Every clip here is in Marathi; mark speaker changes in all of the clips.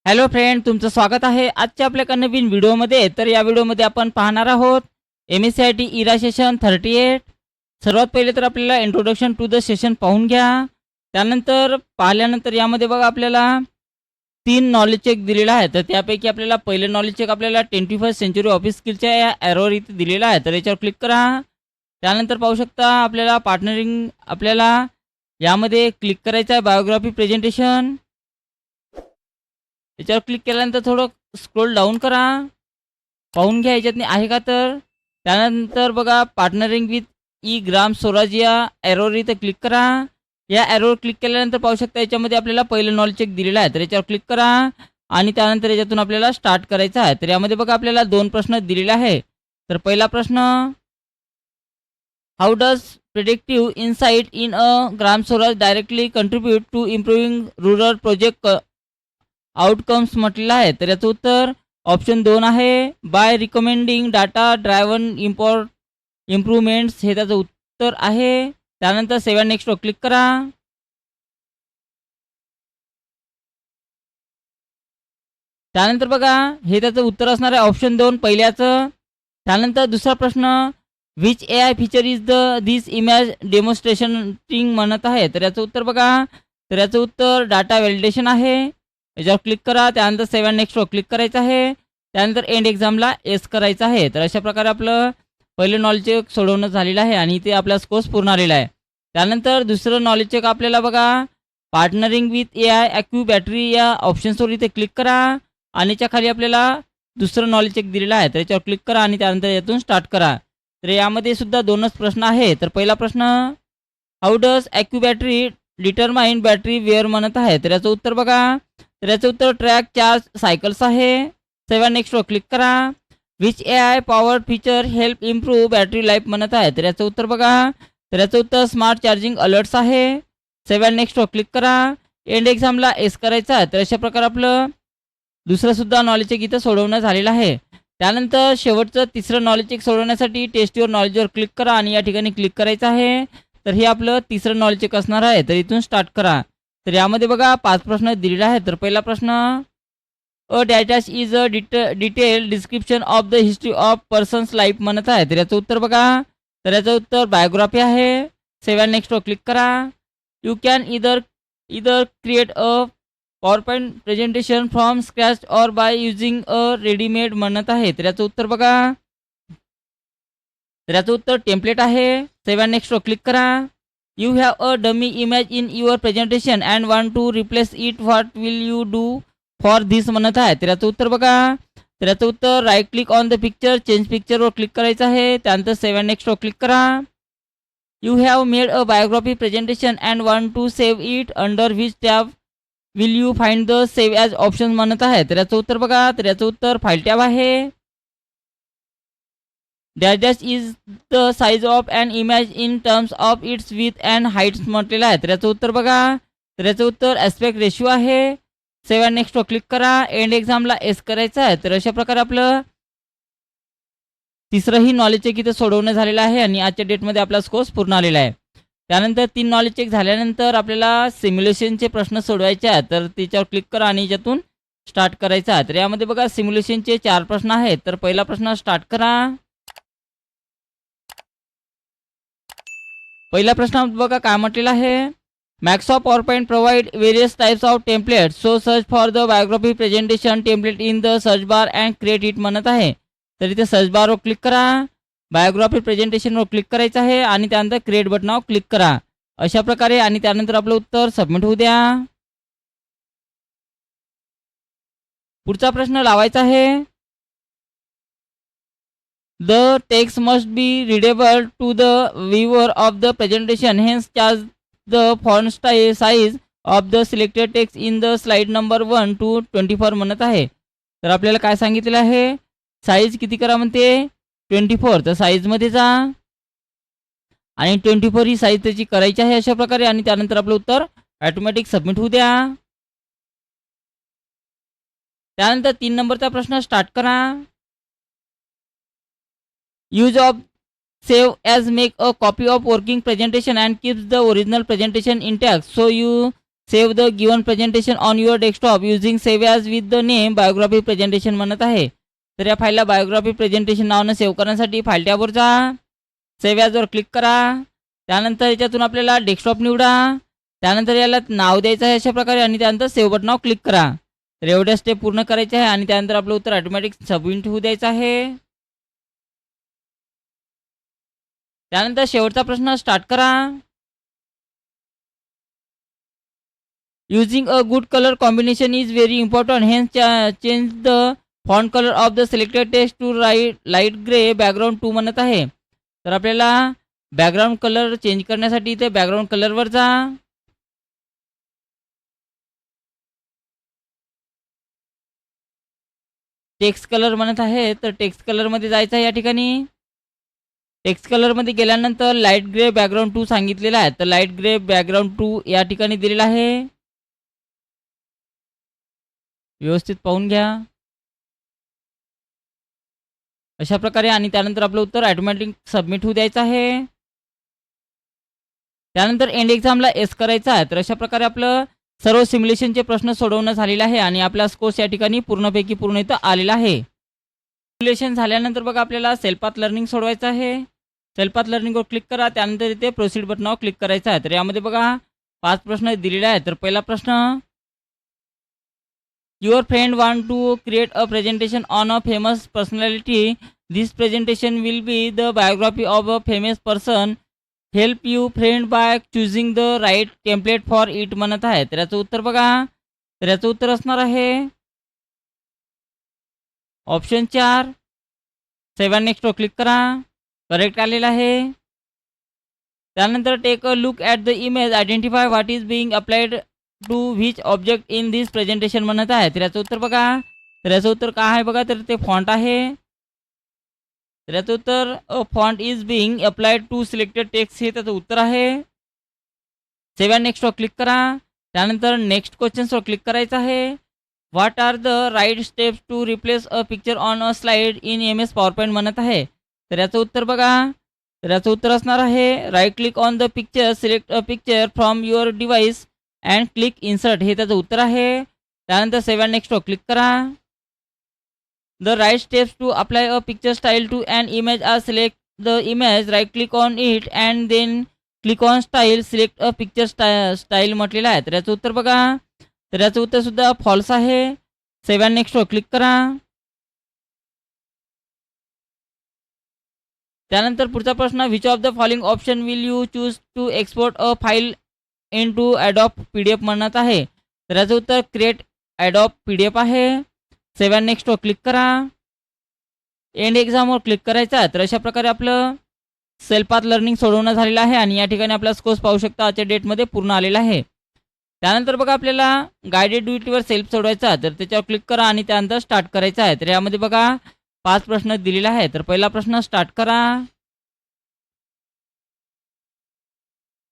Speaker 1: हॅलो फ्रेंड, तुमचं स्वागत आहे आजच्या आपल्या एका नवीन व्हिडिओमध्ये. तर या व्हिडिओमध्ये आपण पाहणार आहोत MSCIT इरा सेशन 38. सर्वात पहिले तर आपल्याला इंट्रोडक्शन टू द सेशन पाहून घ्या. त्यानंतर पाहिल्यानंतर यामध्ये बघा आपल्याला 3 नॉलेज चेक दिलेला आहे. तर त्यापैकी आपल्याला पहिलं नॉलेज चेक आपल्याला 21st सेंचुरी ऑफिस स्किलच्या या एरोवर इथे दिलेला आहे. तर याच्यावर क्लिक करा. त्यानंतर पाहू शकता आपल्याला पार्टनरिंग आपल्याला यामध्ये क्लिक करायचं आहे. बायोग्राफी प्रेझेंटेशन याच्यावर क्लिक केल्यानंतर थोडं स्क्रोल डाऊन करा. पाहून घ्या याच्यातनी आहे का. तर त्यानंतर बघा partnering with E Gram Swaraj या एरोवर इथं क्लिक करा. या एरोवर क्लिक केल्यानंतर पाहू शकता याच्यामध्ये आपल्याला पहिलं नॉलेज चेक दिलेलं आहे. तर याच्यावर क्लिक करा आणि त्यानंतर याच्यातून आपल्याला स्टार्ट करायचं आहे. तर यामध्ये बघा आपल्याला 2 प्रश्न दिलेले आहे. तर पहिला प्रश्न, how does predictive insight in a Gram Swaraj directly contribute to improving rural project outcomes म्हटलेलं आहे. तर याचं उत्तर ऑप्शन 2 आहे. By recommending data driven improvements हे त्याचं उत्तर आहे. त्यानंतर सेव्ह अँड नेक्स्टवर क्लिक करा. त्यानंतर बघा हे त्याचं उत्तर असणार आहे ऑप्शन 2 पहिल्याचं. त्यानंतर दुसरा प्रश्न, which AI feature is this image demonstrating म्हणत आहे. तर याचं उत्तर बघा. तर याचं उत्तर डाटा व्हॅलिडेशन आहे. याच्यावर क्लिक करा. त्यानंतर सेव्ह अँड नेक्स्टवर क्लिक करायचं आहे. त्यानंतर एंड एक्झामला येस करायचं आहे. तर अशा प्रकारे आपलं पहिलं नॉलेज चेक सोडवणं झालेलं आहे आणि इथे आपला स्कोर्स पूर्ण आलेला आहे. त्यानंतर दुसरं नॉलेज चेक आपल्याला बघा पार्टनरिंग विथ AI ॲक्यू बॅटरी या ऑप्शन्सवर इथे क्लिक करा आणि याच्या खाली आपल्याला दुसरं नॉलेज चेक दिलेलं आहे. तर याच्यावर क्लिक करा आणि त्यानंतर यातून स्टार्ट करा. तर यामध्ये सुद्धा 2च प्रश्न आहे. तर पहिला प्रश्न, how does AccuBattery determine battery wear म्हणत आहे. तर याचं उत्तर बघा. तर याचं उत्तर ट्रॅक चार्ज सायकल्स आहे. सेव्ह नेक्स्टवर क्लिक करा. Which AI power feature help improve battery life म्हणत आहे. तर याचं उत्तर बघा. तर याचं उत्तर स्मार्ट चार्जिंग अलर्ट्स आहे. सेव्ह नेक्स्टवर क्लिक करा. एंड एक्झामला एस करायचा आहे. तर अशा प्रकारे आपलं दुसरं सुद्धा नॉलेज चेक इथं सोडवणं झालेलं आहे. त्यानंतर शेवटचं तिसरं नॉलेज चेक सोडवण्यासाठी टेस्ट युअर नॉलेजवर क्लिक करा आणि या ठिकाणी क्लिक करायचं आहे. तर हे आपलं तिसरं नॉलेज चेक असणार आहे. तर इथून स्टार्ट करा. तर यामध्ये बघा 5 प्रश्न दिलेले आहेत. तर पहिला प्रश्न, a detach is a detail description of the history of person's life म्हणत आहे. तर याचं उत्तर बघा. तर याचं उत्तर बायोग्राफी आहे. सेव्ह नेक्स्टवर क्लिक करा. You can either create a PowerPoint presentation from scratch or by using a readymade म्हणत आहे. तर याचं उत्तर बघा. तर याचं उत्तर टेम्पलेट आहे. सेव्ह नेक्स्टवर क्लिक करा. You have a dummy image in your presentation and want to replace it, what will you do for this म्हणत आहे. तर याचं उत्तर बघा. तर याचं उत्तर right click on the picture, change पिक्चरवर क्लिक करायचं आहे. त्यानंतर सेव्ह नेक्स्टवर क्लिक करा. You have made a biography presentation and want to save it, under which tab will you find the save as option म्हणत आहे. तर याचं उत्तर बघा. तर याचं उत्तर फाईल टॅब आहे. Dash is the size of an image in terms of its width and heights म्हटलेलं आहे. तर याचं उत्तर बघा. तर याचं उत्तर ॲस्पेक्ट रेशिओ आहे. सेव्ह नेक्स्टवर क्लिक करा. एंड एक्झामला एस करायचं आहे. तर अशा प्रकारे आपलं तिसरंही नॉलेज चेक इथं सोडवणं झालेलं आहे आणि आजच्या डेटमध्ये आपला स्कोर्स पूर्ण आलेला आहे. त्यानंतर 3 नॉलेज चेक झाल्यानंतर आपल्याला सिम्युलेशनचे प्रश्न सोडवायचे आहेत. तर त्याच्यावर क्लिक करा आणि याच्यातून स्टार्ट करायचं आहे. तर यामध्ये बघा सिम्युलेशनचे 4 प्रश्न आहेत. तर पहिला प्रश्न स्टार्ट करा. पहिला प्रश्न बघा काय म्हटलेला आहे. Microsoft PowerPoint provide various types of templates. So search for the biography presentation template in the search bar and create it म्हणत आहे. तर इथे सर्च बारवर क्लिक करा. बायोग्राफी प्रेझेंटेशनवर क्लिक करायचं आहे आणि त्यानंतर क्रिएट बटनावर क्लिक करा. अशा प्रकारे आणि त्यानंतर आपलं उत्तर सबमिट होऊ द्या. पुढचा प्रश्न लावायचा आहे. The text must be readable to the viewer of the presentation. Hence, charge the font size of the selected text in the slide number 1 to 24 म्हणत आहे. तर आपल्याला काय सांगितलेलं आहे, साईज किती करा म्हणते 24. तर साईजमध्ये जा आणि 24 ही साईज त्याची करायची आहे अशा प्रकारे आणि त्यानंतर आपलं उत्तर ऑटोमॅटिक सबमिट होऊ द्या. त्यानंतर 3 नंबरचा प्रश्न स्टार्ट करा. Use of save as make a copy of working presentation and keeps the original presentation intact, so you save the given presentation on your desktop using save as with the name biography presentation म्हणत आहे. तर या फाईलला बायोग्राफी प्रेझेंटेशन नावानं सेव्ह करण्यासाठी फाईल टॅबवर जा, सेव्ह ॲजवर क्लिक करा. त्यानंतर याच्यातून आपल्याला डेस्कटॉप निवडा. त्यानंतर याला नाव द्यायचं आहे अशा प्रकारे आणि त्यानंतर सेव्ह बटनावर क्लिक करा. तर एवढ्या स्टेप पूर्ण करायचे आहे आणि त्यानंतर आपलं उत्तर ऑटोमॅटिक सबमिट होऊ द्यायचं आहे. त्यानंतर शेवटचा प्रश्न स्टार्ट करा. Using a good colour combination is very important, hence change the font colour of the selected text to light grey background 2 म्हणत आहे. तर आपल्याला बॅकग्राऊंड कलर चेंज करण्यासाठी इथे बॅकग्राऊंड कलरवर जा. टेक्स्ट कलर म्हणत आहे, तर टेक्स्ट कलरमध्ये जायचं आहे. या ठिकाणी टेक्स्ट कलरमध्ये गेल्यानंतर लाईट ग्रे बॅकग्राऊंड 2 सांगितलेला आहे. तर लाईट ग्रे बॅकग्राऊंड 2 या ठिकाणी दिलेला आहे. व्यवस्थित पाहून घ्या अशा प्रकारे आणि त्यानंतर आपलं उत्तर ऑटोमॅटिक सबमिट होऊ द्यायचं आहे. त्यानंतर एंड एक्झामला एस करायचा आहे. तर अशा प्रकारे आपलं सर्व सिम्युलेशनचे प्रश्न सोडवणं झालेलं आहे आणि आपला स्कोर्स या ठिकाणी पूर्णपैकी पूर्ण इथं आलेला आहे. सिम्युलेशन झाल्यानंतर बघा आपल्याला सेल्फ लर्निंग सोडवायचं आहे. सेल्फ लर्निंगवर क्लिक करा. त्यानंतर इथे प्रोसीड बटनावर क्लिक करायचं आहे. तर यामध्ये बघा 5 प्रश्न दिलेले आहेत. तर पहिला प्रश्न, your friend want to create a presentation on a famous personality. This presentation will be the biography of a famous person. Help you friend by choosing the right template for it म्हणत आहे. तर याचं उत्तर बघा. तर याचं उत्तर असणार आहे ऑप्शन 4. सेव्ह नेक्स्टवर क्लिक करा. करेक्ट आलेला आहे. त्यानंतर take a look at the image, identify what is being applied to which object in this presentation म्हणत आहे. तर याचं उत्तर बघा. तर याचं उत्तर काय आहे बघा. तर ते फॉन्ट आहे. तर याचं उत्तर font is being applied to selected text हे त्याचं उत्तर आहे. सेव्ह नेक्स्टवर क्लिक करा. त्यानंतर नेक्स्ट क्वेश्चन्सवर क्लिक करायचं आहे. What are the right steps to replace a picture on a slide in MS PowerPoint म्हणत आहे. तर याचं उत्तर बघा. तर याचं उत्तर असणार आहे right click on the picture, select a picture from your device and click insert हे त्याचं उत्तर आहे. त्यानंतर सेव्ह नेक्स्टवर क्लिक करा. The right steps to apply a picture style to an image are select the image, right click on it and then click on style, select a picture style म्हटलेलं आहे. तर याचं उत्तर बघा. तर याचं उत्तर सुद्धा फॉल्स आहे. सेव्ह नेक्स्टवर क्लिक करा. त्यानंतर पुढचा प्रश्न, which of the following option will you choose to export a file in to Adobe PDF म्हणत आहे. तर याचं उत्तर क्रिएट ॲडॉप PDF आहे. सेव्ह नेक्स्टवर क्लिक करा. एंड एक्झामवर क्लिक करायचा आहे. तर अशा प्रकारे आपलं सेल्फ लर्निंग सोडवणं झालेलं आहे आणि या ठिकाणी आपला स्कोर्स पाहू शकता आजच्या डेटमध्ये पूर्ण आलेला आहे. त्यानंतर बघा आपल्याला गायडेड ड्युटीवर सेल्फ सोडवायचा आहे. तर त्याच्यावर क्लिक करा आणि त्यानंतर स्टार्ट करायचं आहे. तर यामध्ये बघा 5 प्रश्न दिलेले आहेत. तर पहिला प्रश्न स्टार्ट करा.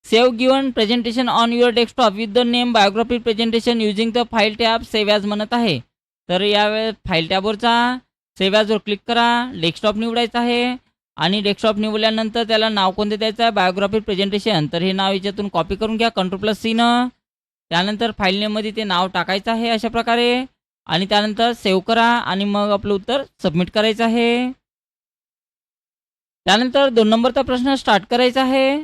Speaker 1: Save given presentation on your desktop with the name biography presentation using the file tab, save as म्हणत आहे. तर यावेळेस फाईल टॅबवरचा सेव्ह ॲजवर क्लिक करा. डेस्कटॉप निवडायचं आहे आणि डेस्कटॉप निवडल्यानंतर त्याला नाव कोणते द्यायचं आहे, बायोग्राफी प्रेझेंटेशन. तर हे नाव याच्यातून कॉपी करून घ्या Ctrl+C न. त्यानंतर फाईल नेममध्ये ते नाव टाकायचं आहे अशा प्रकारे आणि त्यानंतर सेव्ह करा आणि मग आपलं उत्तर सबमिट करायचं आहे. त्यानंतर 2 नंबरचा प्रश्न स्टार्ट करायचा आहे.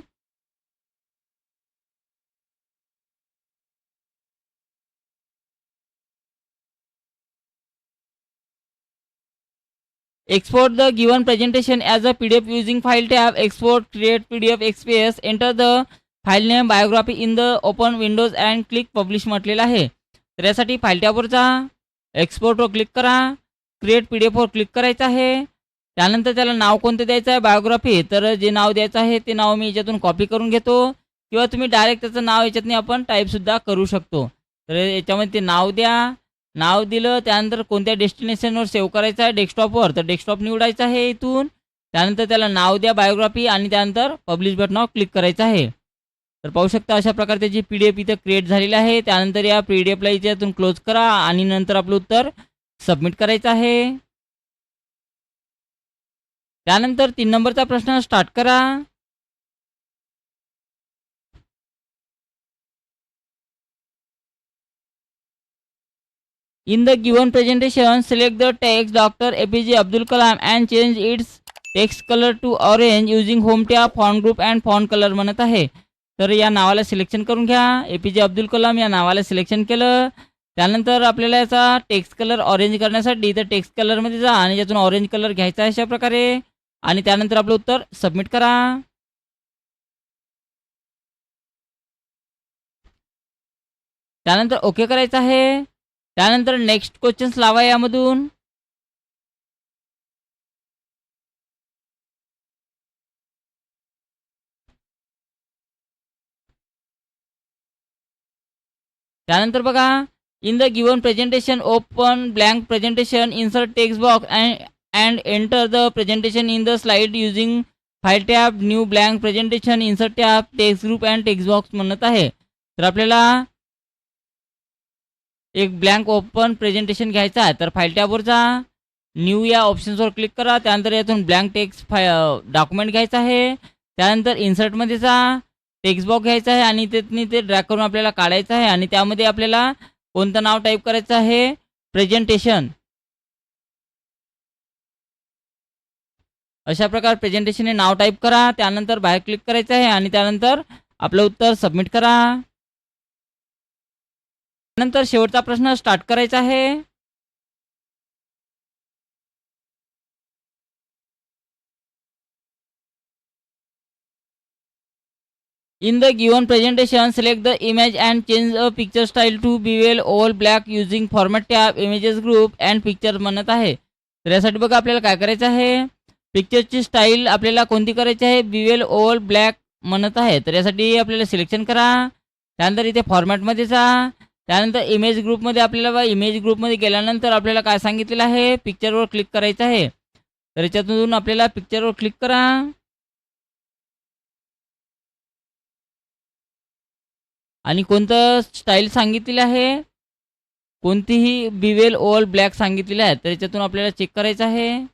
Speaker 1: Export the given presentation as a PDF using file tab. Export, create PDF XPS. Enter the file name biography in the open windows and click publish म्हटलेलं आहे. तर यासाठी फाईल टॅबवर जा, एक्सपोर्टवर क्लिक करा, क्रिएट PDFवर क्लिक करायचं आहे. त्यानंतर त्याला नाव कोणतं द्यायचं आहे, बायोग्राफी. तर जे नाव द्यायचं आहे ते नाव मी याच्यातून कॉपी करून घेतो किंवा तुम्ही डायरेक्ट त्याचं नाव याच्यातून आपण टाईपसुद्धा करू शकतो. तर याच्यामध्ये ते नाव द्या. नाव दिलं त्यानंतर कोणत्या डेस्टिनेशनवर सेव्ह करायचं आहे, डेस्कटॉपवर. तर डेस्कटॉप निवडायचं आहे इथून. त्यानंतर त्याला नाव द्या बायोग्राफी आणि त्यानंतर पब्लिश बटनावर क्लिक करायचं आहे. तर पाहू शकता अशा प्रकारे त्याची PDF इथं क्रिएट झालेली आहे. त्यानंतर या PDFला याच्यातून क्लोज करा आणि नंतर आपलं उत्तर सबमिट करायचं आहे. त्यानंतर 3 नंबरचा प्रश्न स्टार्ट करा. In the given presentation, select the text Dr. APJ Abdul Kalam and change its text color to orange using home tab, font group and font color म्हणत आहे. तर या नावाला सिलेक्शन करून घ्या. APJ अब्दुल कलाम या नावाला सिलेक्शन केलं. त्यानंतर आपल्याला याचा टेक्स्ट कलर ऑरेंज करण्यासाठी तर टेक्स्ट कलरमध्ये जा आणि यातून ऑरेंज कलर घ्यायचा आहे अशा प्रकारे आणि त्यानंतर आपलं उत्तर सबमिट करा. त्यानंतर ओके करायचं आहे. त्यानंतर नेक्स्ट क्वेश्चन्स लावा यामधून. त्यानंतर बघा, in the given presentation open blank presentation, insert text box and enter the presentation in the slide using file tab, new blank presentation, insert tab, text group and text box म्हणत आहे. तर आपल्याला एक ब्लँक ओपन प्रेझेंटेशन घ्यायचा आहे. तर फाईल टॅबवर जा, न्यू या ऑप्शन्सवर क्लिक करा. त्यानंतर यातून ब्लँक टेक्स्ट डॉक्युमेंट घ्यायचा आहे. त्यानंतर इन्सर्टमध्ये जा, टेक्स्ट बॉक्स घ्यायचा आहे आणि ते ड्रॅग करून आपल्याला काढायचं आहे आणि त्यामध्ये आपल्याला कोणतं नाव टाईप करायचं आहे, प्रेझेंटेशन. अशा प्रकारे प्रेझेंटेशन हे नाव टाईप करा. त्यानंतर बाहेर क्लिक करायचं आहे आणि त्यानंतर आपलं उत्तर सबमिट करा. नंतर शेवटचा प्रश्न स्टार्ट करायचा आहे. In the given presentation, select the image and change a picture style to bevel oval black using format tab, images group and picture म्हणत आहे. तर यासाठी बघा आपल्याला काय करायचं आहे, पिक्चरची स्टाईल आपल्याला कोणती करायची आहे, बिवेल ओव्हल ब्लॅक म्हणत आहे. तर यासाठी आपल्याला सिलेक्शन करा. त्यानंतर इथे फॉर्मॅटमध्ये जा. त्यानंतर इमेज ग्रुपमध्ये आपल्याला इमेज ग्रुपमध्ये गेल्यानंतर आपल्याला काय सांगितलेलं आहे, पिक्चरवर क्लिक करायचं आहे. तर याच्यातून आपल्याला पिक्चरवर क्लिक करा आणि कोणतं स्टाईल सांगितलेलं आहे, कोणतीही बिवेल ओव्हल ब्लॅक सांगितलेलं आहे. तर याच्यातून आपल्याला चेक करायचं आहे.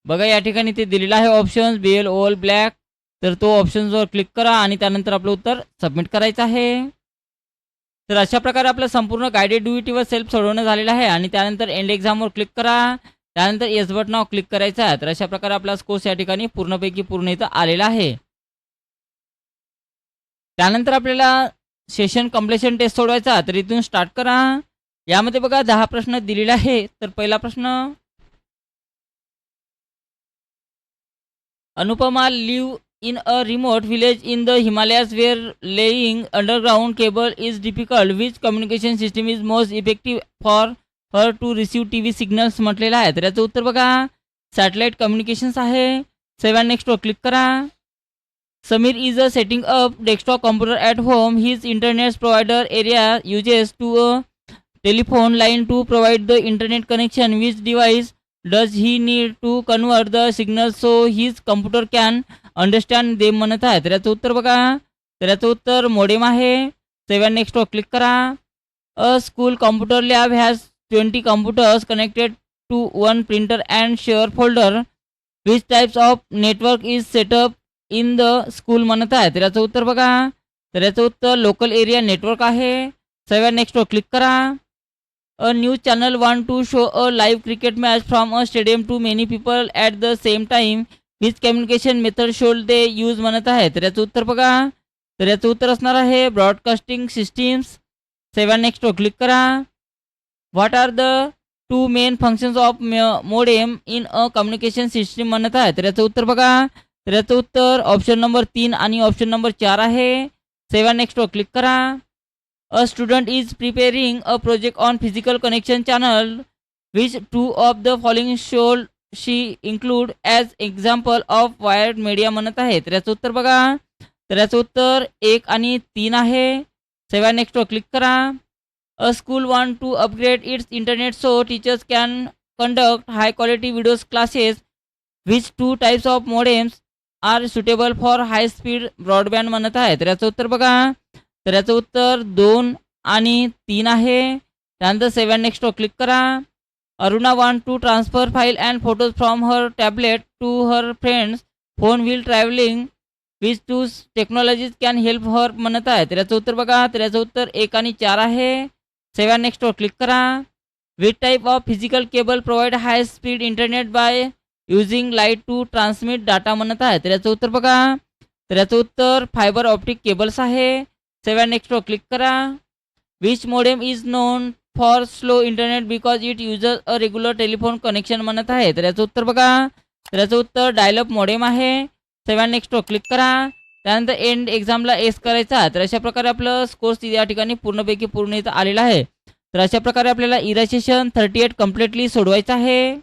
Speaker 1: बघा या ठिकाणी ते दिलेलं आहे ऑप्शन्स बिवेल ओव्हल ब्लॅक. तर तो ऑप्शन्सवर क्लिक करा आणि त्यानंतर आपलं उत्तर सबमिट करायचं आहे. तर अशा प्रकारे आपलं संपूर्ण गायडेड डीईटी व सेल्फ सोडवणं झालेलं आहे आणि त्यानंतर एंड एक्झामवर क्लिक करा. त्यानंतर येस बटनावर क्लिक करायचं आहे. तर अशा प्रकारे आपला कोर्स या ठिकाणी पूर्णपैकी पूर्ण इथं आलेला आहे. त्यानंतर आपल्याला सेशन कम्प्लिशन टेस्ट सोडवायचा. तर इथून स्टार्ट करा. यामध्ये बघा 10 प्रश्न दिलेले आहे. तर पहिला प्रश्न, Anupama live in a remote village in the Himalayas where laying underground cable is difficult. Which communication system is most effective for her to receive TV signals म्हटलेलं आहे. तर याचं उत्तर बघा सॅटेलाइट कम्युनिकेशन्स आहे. 7 नेक्स्ट वर क्लिक करा. Sameer is a setting up desktop computer at home. His internet provider area uses to a telephone line to provide the internet connection. Which device does he need to convert the signal so his computer can understand them म्हणत आहे. तर याचं उत्तर बघा, तर याचं उत्तर मोडेम आहे. 7 नेक्स्ट वर क्लिक करा. A school computer lab has 20 computers connected to 1 printer and share folder. Which types of network is setup in the school म्हणत आहे. तर याचं उत्तर बघा, तर याचं उत्तर लोकल एरिया नेटवर्क आहे. 7 नेक्स्ट वर क्लिक करा. A news channel want to show a live cricket match from a stadium to many people at the same time. Which communication method should they use म्हणत आहे. तर याचं उत्तर बघा, तर याचं उत्तर असणार आहे ब्रॉडकास्टिंग सिस्टीम्स. 7 नेक्स्ट वर क्लिक करा. What are the 2 main functions of modem in a communication system म्हणत आहे. तर याचं उत्तर बघा, तर याचं उत्तर ऑप्शन नंबर 3 आणि ऑप्शन नंबर 4 आहे. 7 नेक्स्ट वर क्लिक करा. A student is preparing a project on physical connection channel. Which 2 of the following should she include as example of wired media म्हणत आहे. तर याचं उत्तर बघा, तर याचं उत्तर 1 आणि 3 आहे. 7 नेक्स्ट वर क्लिक करा. A school want to upgrade its internet so teachers can conduct high quality videos classes. Which 2 types of modems are suitable for high speed broadband म्हणत आहे. तर याचं उत्तर बघा, तर याचं उत्तर 2 आणि 3 आहे. त्यानंतर 7 नेक्स्ट वर क्लिक करा. Aruna want to transfer file and photos from her tablet to her friends phone while travelling. Which two technologies can help her म्हणत आहे. तर याचं उत्तर बघा, तर याचं उत्तर 1 आणि 4 आहे. सेव्ह नेक्स्टवर क्लिक करा. Which type of physical cable provide high speed internet by using light to transmit data म्हणत आहे. तर याचं उत्तर बघा, तर याचं उत्तर फायबर ऑप्टिक केबल्स आहे. सेव्ह नेक्स्टवर क्लिक करा. Which modem is known for slow internet because it uses a regular telephone connection म्हणत आहे. तर याचं उत्तर बघा, तर याचं उत्तर डायलअप मोडेम आहे. सेव्ह नेक्स्टवर क्लिक करा. त्यानंतर एंड एक्झामला एस करायचा. तर अशा प्रकारे आपलं कोर्स या ठिकाणी पूर्णपैकी पूर्ण इथं आलेला आहे. तर अशा प्रकारे आपल्याला इरा सेशन 38 कम्प्लिटली सोडवायचं आहे.